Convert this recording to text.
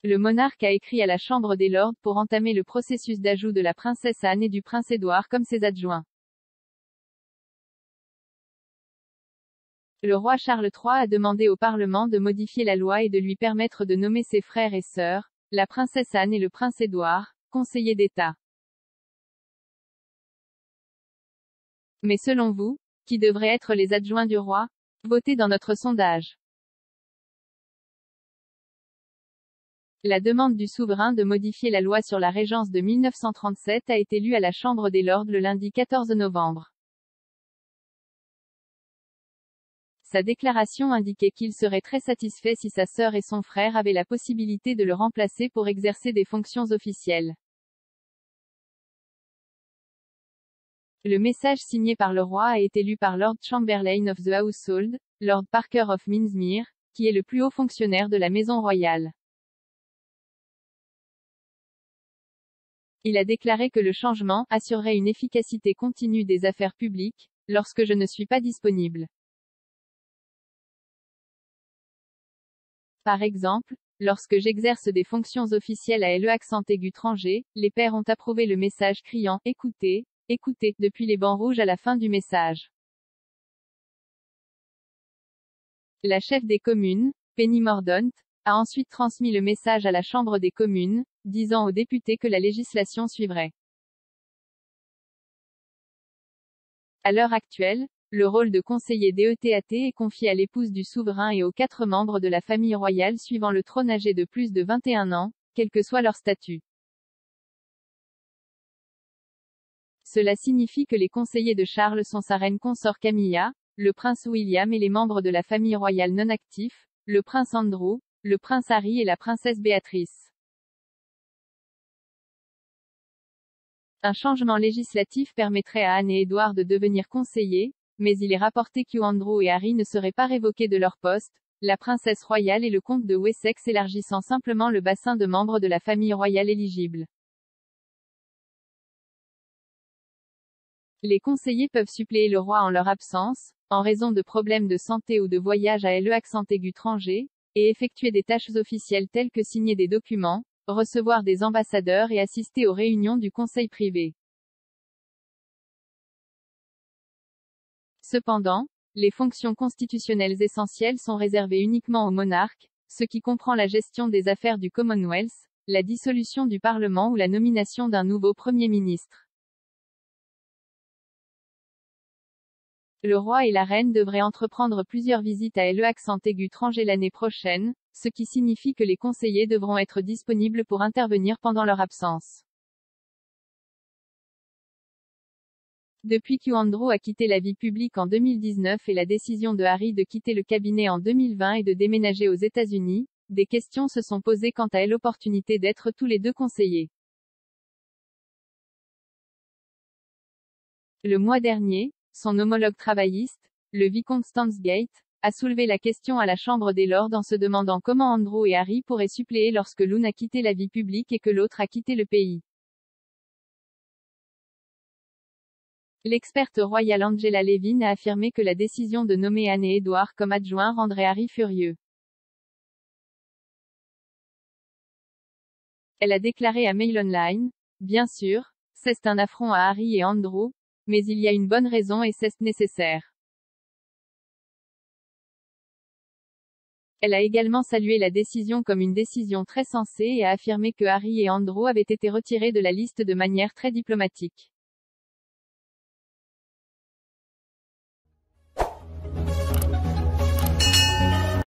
Le monarque a écrit à la Chambre des Lords pour entamer le processus d'ajout de la princesse Anne et du prince Édouard comme ses adjoints. Le roi Charles III a demandé au Parlement de modifier la loi et de lui permettre de nommer ses frères et sœurs, la princesse Anne et le prince Édouard, conseillers d'État. Mais selon vous, qui devraient être les adjoints du roi? Votez dans notre sondage. La demande du souverain de modifier la loi sur la régence de 1937 a été lue à la Chambre des Lords le lundi 14 novembre. Sa déclaration indiquait qu'il serait très satisfait si sa sœur et son frère avaient la possibilité de le remplacer pour exercer des fonctions officielles. Le message signé par le roi a été lu par Lord Chamberlain of the Household, Lord Parker of Minsmere, qui est le plus haut fonctionnaire de la maison royale. Il a déclaré que le changement assurerait une efficacité continue des affaires publiques, lorsque je ne suis pas disponible. Par exemple, lorsque j'exerce des fonctions officielles à LE_, les pairs ont approuvé le message criant « Écoutez, écoutez » depuis les bancs rouges à la fin du message. La chef des communes, Penny Mordaunt, a ensuite transmis le message à la Chambre des communes, disant aux députés que la législation suivrait. À l'heure actuelle, le rôle de conseiller DETAT est confié à l'épouse du souverain et aux 4 membres de la famille royale suivant le trône âgés de plus de 21 ans, quel que soit leur statut. Cela signifie que les conseillers de Charles sont sa reine consort Camilla, le prince William et les membres de la famille royale non actifs, le prince Andrew, le prince Harry et la princesse Béatrice. Un changement législatif permettrait à Anne et Édouard de devenir conseillers, mais il est rapporté qu'Andrew et Harry ne seraient pas révoqués de leur poste, la princesse royale et le comte de Wessex élargissant simplement le bassin de membres de la famille royale éligible. Les conseillers peuvent suppléer le roi en leur absence, en raison de problèmes de santé ou de voyage à LE_, et effectuer des tâches officielles telles que signer des documents, recevoir des ambassadeurs et assister aux réunions du conseil privé. Cependant, les fonctions constitutionnelles essentielles sont réservées uniquement au monarque, ce qui comprend la gestion des affaires du Commonwealth, la dissolution du Parlement ou la nomination d'un nouveau Premier ministre. Le roi et la reine devraient entreprendre plusieurs visites à LE_, l'année prochaine, ce qui signifie que les conseillers devront être disponibles pour intervenir pendant leur absence. Depuis qu'Andrew a quitté la vie publique en 2019 et la décision de Harry de quitter le cabinet en 2020 et de déménager aux États-Unis, des questions se sont posées quant à l'opportunité d'être tous les 2 conseillers. Le mois dernier, son homologue travailliste, le vicomte Stansgate, a soulevé la question à la Chambre des Lords en se demandant comment Andrew et Harry pourraient suppléer lorsque l'un a quitté la vie publique et que l'autre a quitté le pays. L'experte royale Angela Levin a affirmé que la décision de nommer Anne et Édouard comme adjoints rendrait Harry furieux. Elle a déclaré à Mail Online, « Bien sûr, c'est un affront à Harry et Andrew, mais il y a une bonne raison et c'est nécessaire. » Elle a également salué la décision comme une décision très sensée et a affirmé que Harry et Andrew avaient été retirés de la liste de manière très diplomatique.